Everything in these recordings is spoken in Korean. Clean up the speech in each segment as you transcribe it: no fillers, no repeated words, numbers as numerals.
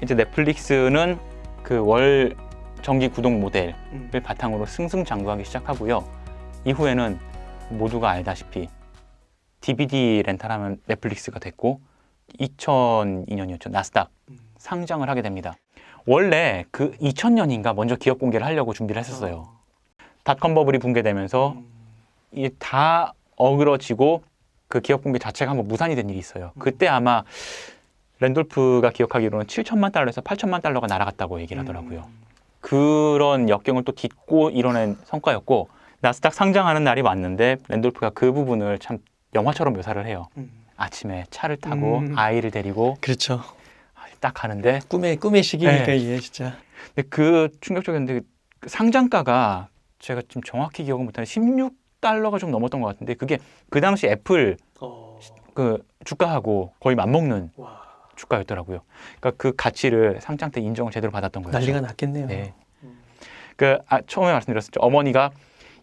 이제 넷플릭스는 그 월 정기 구독 모델을 바탕으로 승승장구하기 시작하고요. 이후에는 모두가 알다시피 DVD 렌탈하면 넷플릭스가 됐고 2002년이었죠. 나스닥 상장을 하게 됩니다. 원래 그 2000년인가 먼저 기업 공개를 하려고 준비를 했었어요. 닷컴 버블이 붕괴되면서 이게 다 어그러지고 그 기업 공개 자체가 한번 무산이 된 일이 있어요. 그때 아마 랜돌프가 기억하기로는 7천만 달러에서 8천만 달러가 날아갔다고 얘기를 하더라고요. 그런 역경을 또 딛고 이뤄낸 성과였고 나스닥 상장하는 날이 왔는데 랜돌프가 그 부분을 참 영화처럼 묘사를 해요. 아침에 차를 타고 아이를 데리고 그렇죠. 딱 가는데 꿈의 시기니까 네. 이게 진짜. 근데 그 충격적이었는데 그 상장가가 제가 지금 정확히 기억은 못하는데 16달러가 좀 넘었던 것 같은데 그게 그 당시 애플 그 주가하고 거의 맞먹는 주가였더라고요. 그러니까 그 가치를 상장 때 인정을 제대로 받았던 거예요. 난리가 났겠네요. 네. 처음에 말씀드렸었죠. 어머니가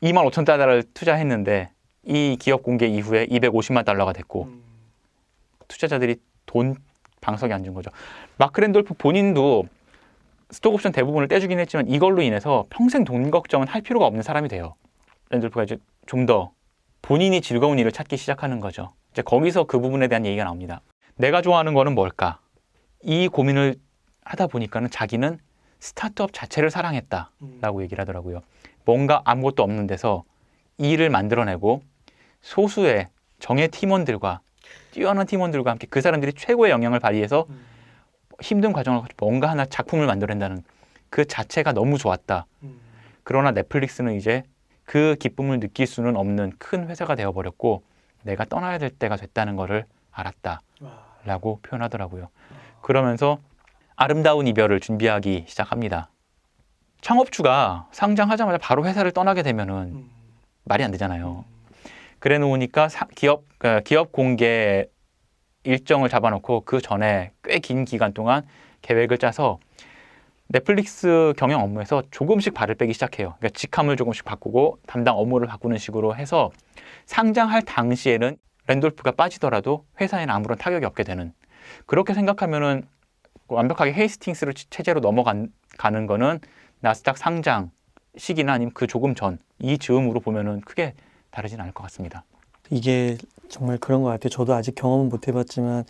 25,000달러를 투자했는데 이 기업 공개 이후에 250만 달러가 됐고 투자자들이 돈 방석에 앉은 거죠. 마크 랜돌프 본인도 스톡옵션 대부분을 떼주긴 했지만 이걸로 인해서 평생 돈 걱정은 할 필요가 없는 사람이 돼요. 랜돌프가 이제 좀 더 본인이 즐거운 일을 찾기 시작하는 거죠. 이제 거기서 그 부분에 대한 얘기가 나옵니다. 내가 좋아하는 거는 뭘까? 이 고민을 하다 보니까는 자기는 스타트업 자체를 사랑했다라고 얘기를 하더라고요. 뭔가 아무것도 없는 데서 일을 만들어내고 소수의 정예 팀원들과 뛰어난 팀원들과 함께 그 사람들이 최고의 영향을 발휘해서 힘든 과정을 거쳐 뭔가 하나 작품을 만들어낸다는 그 자체가 너무 좋았다. 그러나 넷플릭스는 이제 그 기쁨을 느낄 수는 없는 큰 회사가 되어버렸고 내가 떠나야 될 때가 됐다는 것을 알았다라고 표현하더라고요. 그러면서 아름다운 이별을 준비하기 시작합니다. 창업주가 상장하자마자 바로 회사를 떠나게 되면은 말이 안 되잖아요. 그래 놓으니까 기업 공개 일정을 잡아놓고 그 전에 꽤 긴 기간 동안 계획을 짜서 넷플릭스 경영 업무에서 조금씩 발을 빼기 시작해요. 그러니까 직함을 조금씩 바꾸고 담당 업무를 바꾸는 식으로 해서 상장할 당시에는 랜돌프가 빠지더라도 회사에는 아무런 타격이 없게 되는, 그렇게 생각하면은 완벽하게 헤이스팅스를 체제로 넘어가는 거는 나스닥 상장 시기나 아니면 그 조금 전 이 즈음으로 보면은 크게 다르진 않을 것 같습니다. 이게 정말 그런 것 같아요. 저도 아직 경험은 못 해봤지만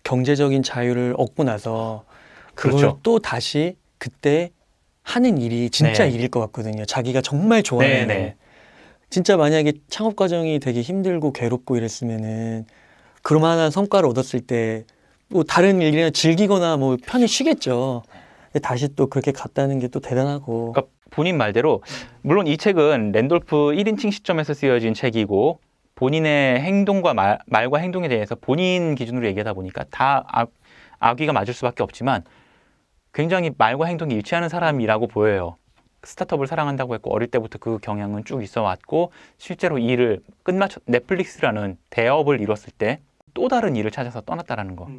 경제적인 자유를 얻고 나서 그걸 그렇죠. 또 다시 그때 하는 일이 진짜 네. 일일 것 같거든요. 자기가 정말 좋아하는 네, 일. 네. 진짜 만약에 창업 과정이 되게 힘들고 괴롭고 이랬으면은 그만한 성과를 얻었을 때 뭐 다른 일이나 즐기거나 뭐 편히 쉬겠죠. 근데 다시 또 그렇게 갔다는 게 또 대단하고. 그러니까 본인 말대로 물론 이 책은 랜돌프 1인칭 시점에서 쓰여진 책이고 본인의 행동과 말과 행동에 대해서 본인 기준으로 얘기하다 보니까 다 악의가 맞을 수밖에 없지만 굉장히 말과 행동이 일치하는 사람이라고 보여요. 스타트업을 사랑한다고 했고 어릴 때부터 그 경향은 쭉 있어 왔고 실제로 이 일을 넷플릭스라는 대업을 이뤘을 때 또 다른 일을 찾아서 떠났다라는 거.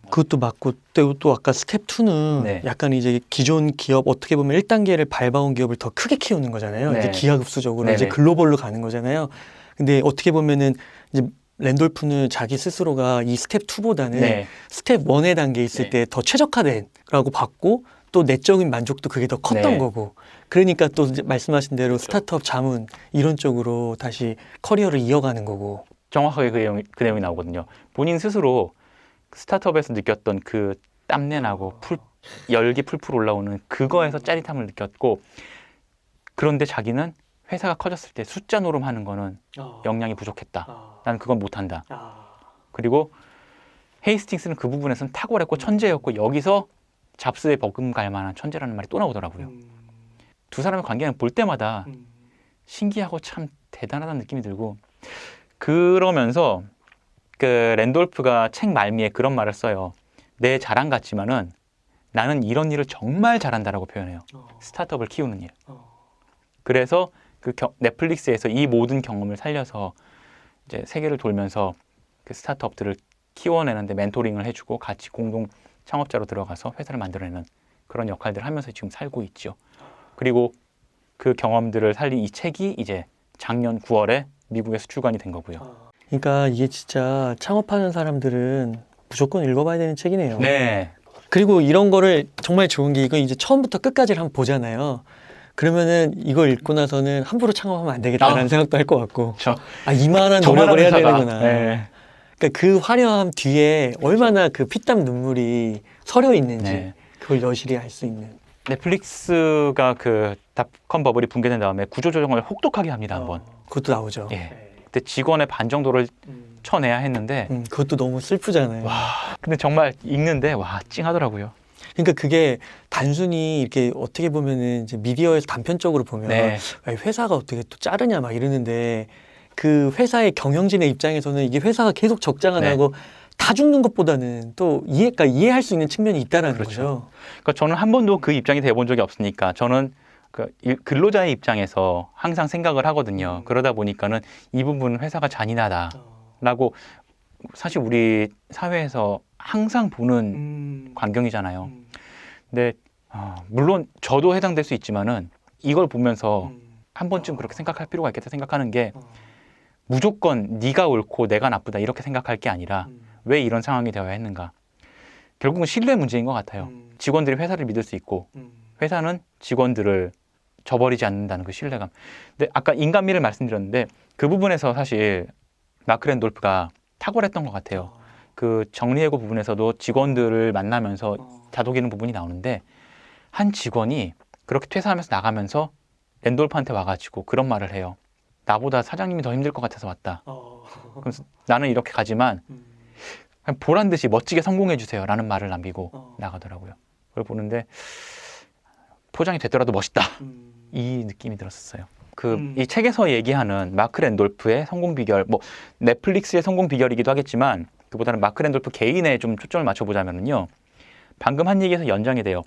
그것도 맞고 또 아까 스텝 2는 네. 약간 이제 기존 기업 어떻게 보면 1단계를 밟아온 기업을 더 크게 키우는 거잖아요. 네. 이제 기하급수적으로 네네. 이제 글로벌로 가는 거잖아요. 근데 어떻게 보면은 이제 랜돌프는 자기 스스로가 이 스텝 2보다는 네. 스텝 1의 단계에 있을 네. 때 더 최적화된라고 봤고 또 내적인 만족도 그게 더 컸던 네. 거고 그러니까 또 이제 말씀하신 대로 스타트업 자문 이런 쪽으로 다시 커리어를 이어가는 거고. 정확하게 그 내용이 나오거든요. 본인 스스로 스타트업에서 느꼈던 그 땀내나고 열기 풀풀 올라오는 그거에서 짜릿함을 느꼈고, 그런데 자기는 회사가 커졌을 때 숫자 노름하는 거는 역량이 부족했다. 나는 그건 못한다. 그리고 헤이스팅스는 그 부분에서는 탁월했고 천재였고 여기서 잡스에 버금갈 만한 천재라는 말이 또 나오더라고요. 두 사람의 관계는 볼 때마다 신기하고 참 대단하다는 느낌이 들고, 그러면서 그 랜돌프가 책 말미에 그런 말을 써요. 내 자랑 같지만은 나는 이런 일을 정말 잘한다라고 표현해요. 스타트업을 키우는 일. 그래서 그 넷플릭스에서 이 모든 경험을 살려서 이제 세계를 돌면서 그 스타트업들을 키워내는데 멘토링을 해주고 같이 공동 창업자로 들어가서 회사를 만들어내는 그런 역할들을 하면서 지금 살고 있죠. 그리고 그 경험들을 살린 이 책이 이제 작년 9월에 미국에서 출간이 된 거고요. 그러니까 이게 진짜 창업하는 사람들은 무조건 읽어봐야 되는 책이네요. 네. 그리고 이런 거를 정말 좋은 게 이거 이제 처음부터 끝까지를 한번 보잖아요. 그러면은 이걸 읽고 나서는 함부로 창업하면 안 되겠다라는 생각도 할 것 같고 이만한 노력을 해야 되는구나. 네. 그러니까 그 화려함 뒤에 얼마나 그 피땀 눈물이 서려 있는지 네. 그걸 여실히 알 수 있는. 넷플릭스가 그 닷컴 버블이 붕괴된 다음에 구조조정을 혹독하게 합니다 한번. 그것도 나오죠. 예. 그때 직원의 반 정도를 쳐내야 했는데 그것도 너무 슬프잖아요. 근데 정말 읽는데 와 찡하더라고요. 그러니까 그게 단순히 이렇게 어떻게 보면은 이제 미디어에서 단편적으로 보면 네. 회사가 어떻게 또 자르냐 막 이러는데 그 회사의 경영진의 입장에서는 이게 회사가 계속 적자가 네. 나고 다 죽는 것보다는 또 그러니까 이해할 수 있는 측면이 있다라는 그렇죠. 거죠. 그러니까 저는 한 번도 그 입장이 돼본 적이 없으니까 저는 그 근로자의 입장에서 항상 생각을 하거든요. 그러다 보니까는 이 부분은 회사가 잔인하다라고 사실 우리 사회에서 항상 보는 광경이잖아요. 근데 물론 저도 해당될 수 있지만은 이걸 보면서 한 번쯤 그렇게 생각할 필요가 있겠다 생각하는 게 무조건 네가 옳고 내가 나쁘다 이렇게 생각할 게 아니라 왜 이런 상황이 되어야 했는가. 결국은 신뢰 문제인 것 같아요. 직원들이 회사를 믿을 수 있고 회사는 직원들을 저버리지 않는다는 그 신뢰감. 근데 아까 인간미를 말씀드렸는데 그 부분에서 사실 마크 랜돌프가 탁월했던 것 같아요. 그 정리해고 부분에서도 직원들을 만나면서 다독이는 부분이 나오는데 한 직원이 그렇게 퇴사하면서 나가면서 랜돌프한테 와가지고 그런 말을 해요. 나보다 사장님이 더 힘들 것 같아서 왔다. 그래서 나는 이렇게 가지만 그냥 보란 듯이 멋지게 성공해 주세요 라는 말을 남기고 나가더라고요. 그걸 보는데 포장이 됐더라도 멋있다 이 느낌이 들었었어요. 이 책에서 얘기하는 마크 랜돌프의 성공 비결, 뭐 넷플릭스의 성공 비결이기도 하겠지만 그보다는 마크 랜돌프 개인에 좀 초점을 맞춰보자면요. 방금 한 얘기에서 연장이 돼요.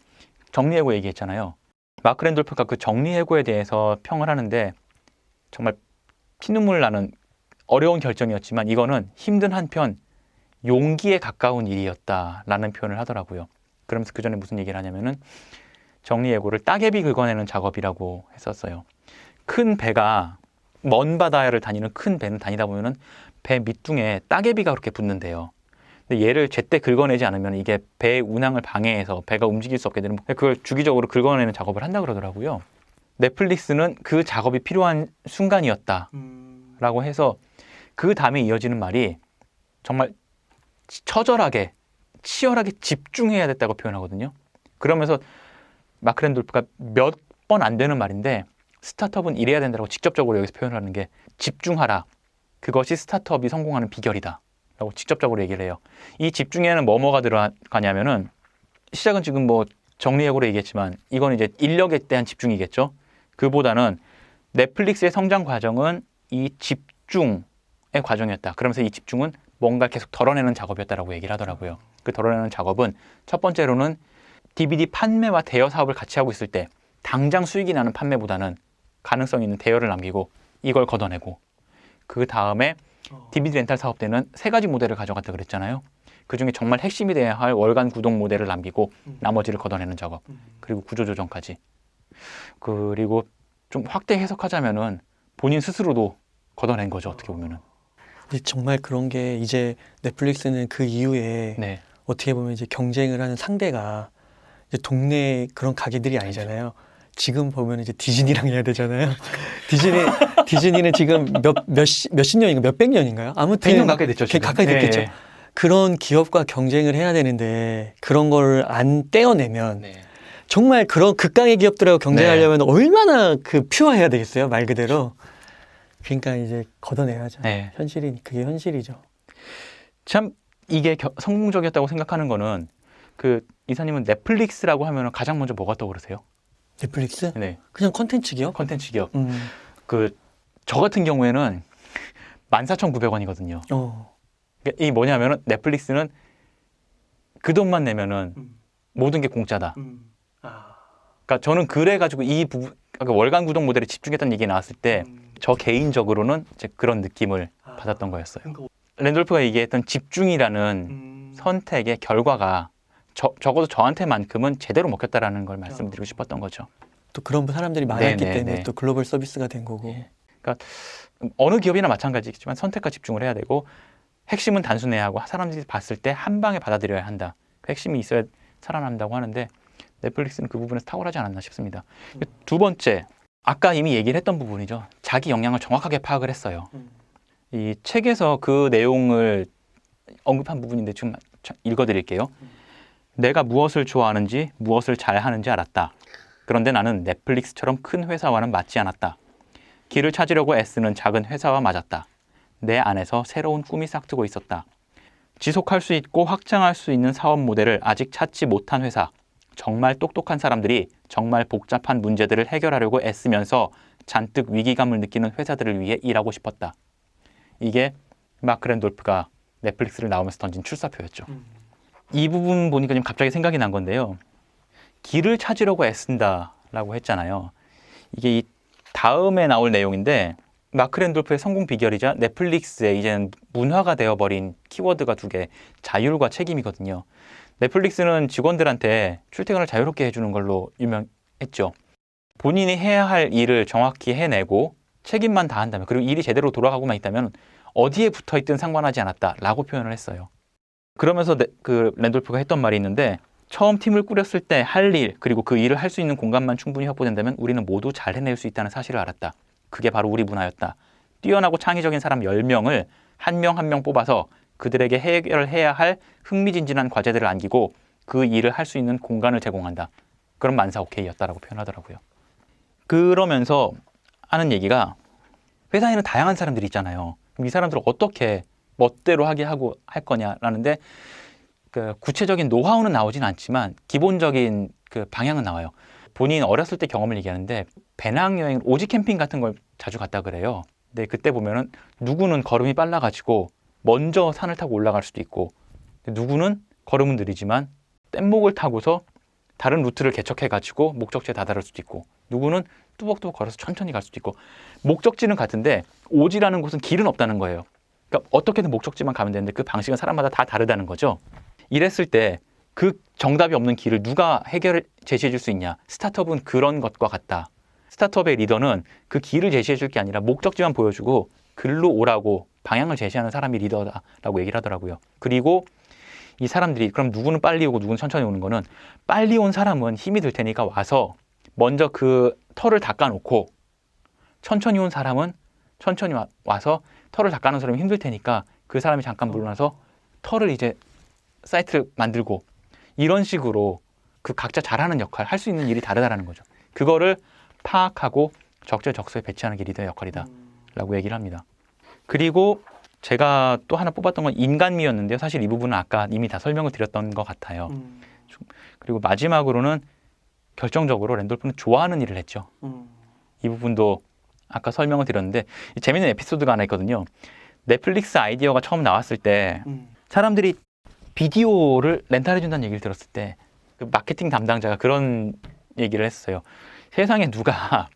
정리해고 얘기했잖아요. 마크 랜돌프가 그 정리해고에 대해서 평을 하는데 정말 피눈물 나는 어려운 결정이었지만 이거는 힘든 한편 용기에 가까운 일이었다라는 표현을 하더라고요. 그러면서 그 전에 무슨 얘기를 하냐면은 정리해고를 따개비 긁어내는 작업이라고 했었어요. 큰 배가 먼 바다를 다니는 큰 배는 다니다 보면은 배 밑둥에 따개비가 그렇게 붙는데요. 근데 얘를 제때 긁어내지 않으면 이게 배의 운항을 방해해서 배가 움직일 수 없게 되는 그걸 주기적으로 긁어내는 작업을 한다 그러더라고요. 넷플릭스는 그 작업이 필요한 순간이었다라고 해서 그 다음에 이어지는 말이 정말 처절하게 치열하게 집중해야 됐다고 표현하거든요. 그러면서 마크 랜돌프가 몇 번 안 되는 말인데 스타트업은 이래야 된다고 직접적으로 여기서 표현하는 게 집중하라. 그것이 스타트업이 성공하는 비결이다. 라고 직접적으로 얘기를 해요. 이 집중에는 뭐가 들어가냐면은 시작은 지금 뭐 정리해고로 얘기했지만 이건 이제 인력에 대한 집중이겠죠. 그보다는 넷플릭스의 성장 과정은 이 집중의 과정이었다. 그러면서 이 집중은 뭔가 계속 덜어내는 작업이었다라고 얘기를 하더라고요. 그 덜어내는 작업은 첫 번째로는 DVD 판매와 대여 사업을 같이 하고 있을 때 당장 수익이 나는 판매보다는 가능성 있는 대여를 남기고 이걸 걷어내고 그 다음에 DVD 렌탈 사업 때는 3가지 모델을 가져갔다 그랬잖아요. 그중에 정말 핵심이 돼야 할 월간 구독 모델을 남기고 나머지를 걷어내는 작업 그리고 구조조정까지 그리고 좀 확대 해석하자면은 본인 스스로도 걷어낸 거죠. 어떻게 보면은. 근데 정말 그런 게 이제 넷플릭스는 그 이후에 네. 어떻게 보면 이제 경쟁을 하는 상대가 이제 동네 그런 가게들이 아니잖아요. 지금 보면 이제 디즈니랑 해야 되잖아요. 디즈니는 지금 몇십 년인가 몇백 년인가요? 아무튼 100년 가까이 됐죠. 지금. 가까이 됐겠죠. 네. 그런 기업과 경쟁을 해야 되는데 그런 걸 안 떼어내면 정말 그런 극강의 기업들하고 경쟁하려면 얼마나 그 퓨어해야 되겠어요, 말 그대로. 그러니까 이제 걷어내야죠. 네. 그게 현실이죠. 참 이게 성공적이었다고 생각하는 거는 그 이사님은 넷플릭스라고 하면 가장 먼저 뭐가 떠오르세요? 넷플릭스? 네. 그냥 컨텐츠 기업? 컨텐츠 기업. 저 같은 경우에는 14,900원이거든요. 이 뭐냐면은 넷플릭스는 그 돈만 내면은 모든 게 공짜다. 그러니까 저는 그래가지고 이 부분 그러니까 월간 구독 모델에 집중했던 얘기 나왔을 때 저 개인적으로는 이제 그런 느낌을 받았던 거였어요. 랜돌프가 얘기했던 집중이라는 선택의 결과가 적어도 저한테만큼은 제대로 먹혔다라는 걸 말씀드리고 싶었던 거죠. 또 그런 사람들이 많았기 때문에 또 글로벌 서비스가 된 거고. 그러니까 어느 기업이나 마찬가지겠지만 선택과 집중을 해야 되고 핵심은 단순해야 하고 사람들이 봤을 때 한 방에 받아들여야 한다. 그 핵심이 있어야 살아남는다고 하는데 넷플릭스는 그 부분에서 탁월하지 않았나 싶습니다. 두 번째, 아까 이미 얘기를 했던 부분이죠. 자기 역량을 정확하게 파악을 했어요. 이 책에서 그 내용을 언급한 부분인데 지금 읽어드릴게요. 내가 무엇을 좋아하는지, 무엇을 잘하는지 알았다. 그런데 나는 넷플릭스처럼 큰 회사와는 맞지 않았다. 길을 찾으려고 애쓰는 작은 회사와 맞았다. 내 안에서 새로운 꿈이 싹트고 있었다. 지속할 수 있고 확장할 수 있는 사업 모델을 아직 찾지 못한 회사. 정말 똑똑한 사람들이 정말 복잡한 문제들을 해결하려고 애쓰면서 잔뜩 위기감을 느끼는 회사들을 위해 일하고 싶었다. 이게 마크 랜돌프가 넷플릭스를 나오면서 던진 출사표였죠. 이 부분 보니까 지금 갑자기 생각이 난 건데요. 길을 찾으려고 애쓴다라고 했잖아요. 이게 이 다음에 나올 내용인데 마크 랜돌프의 성공 비결이자 넷플릭스의 이제는 문화가 되어버린 키워드가 두 개, 자율과 책임이거든요. 넷플릭스는 직원들한테 출퇴근을 자유롭게 해주는 걸로 유명했죠. 본인이 해야 할 일을 정확히 해내고 책임만 다한다면, 그리고 일이 제대로 돌아가고만 있다면 어디에 붙어있든 상관하지 않았다라고 표현을 했어요. 그러면서 그 랜돌프가 했던 말이 있는데, 처음 팀을 꾸렸을 때 할 일, 그리고 그 일을 할 수 있는 공간만 충분히 확보된다면 우리는 모두 잘 해낼 수 있다는 사실을 알았다. 그게 바로 우리 문화였다. 뛰어나고 창의적인 사람 10명을 한 명 한 명 뽑아서 그들에게 해결해야 할 흥미진진한 과제들을 안기고 그 일을 할 수 있는 공간을 제공한다. 그럼 만사 오케이였다라고 표현하더라고요. 그러면서 하는 얘기가, 회사에는 다양한 사람들이 있잖아요. 그럼 이 사람들을 어떻게 멋대로 하게 하고 할 거냐라는데, 그 구체적인 노하우는 나오진 않지만 기본적인 그 방향은 나와요. 본인 어렸을 때 경험을 얘기하는데, 배낭여행, 오지 캠핑 같은 걸 자주 갔다 그래요. 근데 그때 보면은 누구는 걸음이 빨라가지고 먼저 산을 타고 올라갈 수도 있고, 누구는 걸음은 느리지만 뗏목을 타고서 다른 루트를 개척해가지고 목적지에 다다를 수도 있고, 누구는 뚜벅뚜벅 걸어서 천천히 갈 수도 있고, 목적지는 같은데 오지라는 곳은 길은 없다는 거예요. 그러니까 어떻게든 목적지만 가면 되는데 그 방식은 사람마다 다 다르다는 거죠. 이랬을 때 그 정답이 없는 길을 누가 해결을 제시해 줄 수 있냐? 스타트업은 그런 것과 같다. 스타트업의 리더는 그 길을 제시해 줄 게 아니라 목적지만 보여주고 글로 오라고 방향을 제시하는 사람이 리더다라고 얘기를 하더라고요. 그리고 이 사람들이, 그럼 누구는 빨리 오고 누구는 천천히 오는 거는, 빨리 온 사람은 힘이 들 테니까 와서 먼저 그 털을 닦아놓고, 천천히 온 사람은 천천히 와서 털을 닦아놓은 사람이 힘들 테니까 그 사람이 잠깐 물러나서 털을 이제 사이트를 만들고, 이런 식으로 그 각자 잘하는 역할, 할 수 있는 일이 다르다라는 거죠. 그거를 파악하고 적재적소에 배치하는 게 리더의 역할이다 라고 얘기를 합니다. 그리고 제가 또 하나 뽑았던 건 인간미였는데요. 사실 이 부분은 아까 이미 다 설명을 드렸던 것 같아요. 그리고 마지막으로는 결정적으로 랜돌프는 좋아하는 일을 했죠. 이 부분도 아까 설명을 드렸는데, 재밌는 에피소드가 하나 있거든요. 넷플릭스 아이디어가 처음 나왔을 때 사람들이 비디오를 렌탈해준다는 얘기를 들었을 때 그 마케팅 담당자가 그런 얘기를 했어요. 세상에 누가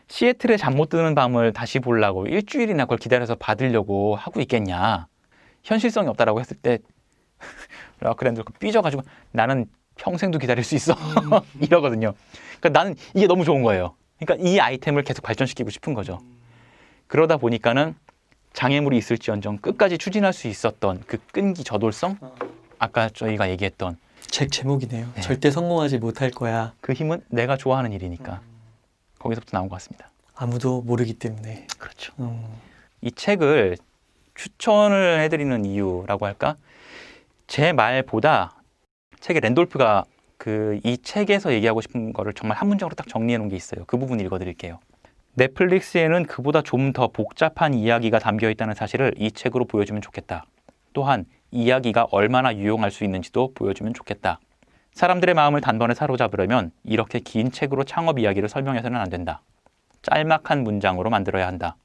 시애틀에 잠 못 드는 밤을 다시 보려고 일주일이나 그걸 기다려서 받으려고 하고 있겠냐. 현실성이 없다라고 했을 때 라크랜드 삐져가지고 나는 평생도 기다릴 수 있어 이러거든요. 그러니까 나는 이게 너무 좋은 거예요. 그러니까 이 아이템을 계속 발전시키고 싶은 거죠. 그러다 보니까는 장애물이 있을지언정 끝까지 추진할 수 있었던 그 끈기, 저돌성, 아까 저희가 얘기했던 책 제목이네요. 네. 절대 성공하지 못할 거야. 그 힘은 내가 좋아하는 일이니까. 거기서부터 나온 것 같습니다. 아무도 모르기 때문에. 그렇죠. 음. 이 책을 추천을 해드리는 이유라고 할까? 제 말보다 책에 랜돌프가 이 책에서 얘기하고 싶은 거를 정말 한 문장으로 딱 정리해 놓은 게 있어요. 그 부분 읽어드릴게요. 넷플릭스에는 그보다 좀 더 복잡한 이야기가 담겨 있다는 사실을 이 책으로 보여주면 좋겠다. 또한 이야기가 얼마나 유용할 수 있는지도 보여주면 좋겠다. 사람들의 마음을 단번에 사로잡으려면 이렇게 긴 책으로 창업 이야기를 설명해서는 안 된다. 짤막한 문장으로 만들어야 한다.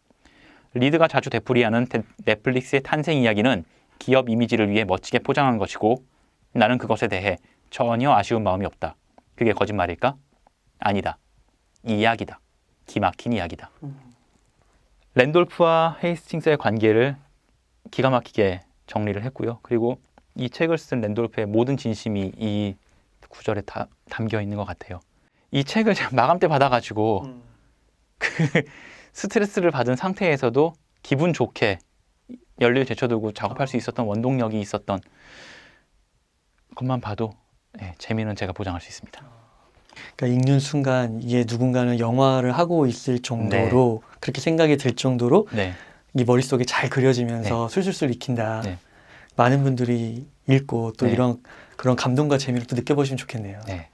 리드가 자주 되풀이하는 넷플릭스의 탄생 이야기는 기업 이미지를 위해 멋지게 포장한 것이고, 나는 그것에 대해 전혀 아쉬운 마음이 없다. 그게 거짓말일까? 아니다. 이야기다. 기막힌 이야기다. 랜돌프와 헤이스팅스의 관계를 기가 막히게 정리를 했고요. 그리고 이 책을 쓴 랜돌프의 모든 진심이 이 구절에 다 담겨 있는 것 같아요. 이 책을 제가 마감 때 받아가지고 그 스트레스를 받은 상태에서도 기분 좋게 연료를 제쳐두고 작업할 수 있었던 원동력이 있었던 것만 봐도 네, 재미는 제가 보장할 수 있습니다. 그러니까 읽는 순간 이게 누군가는 영화를 하고 있을 정도로 그렇게 생각이 들 정도로 네, 이 머릿속에 잘 그려지면서 술술술 익힌다. 네. 많은 분들이 읽고 또 네. 이런 그런 감동과 재미를 또 느껴보시면 좋겠네요. 네.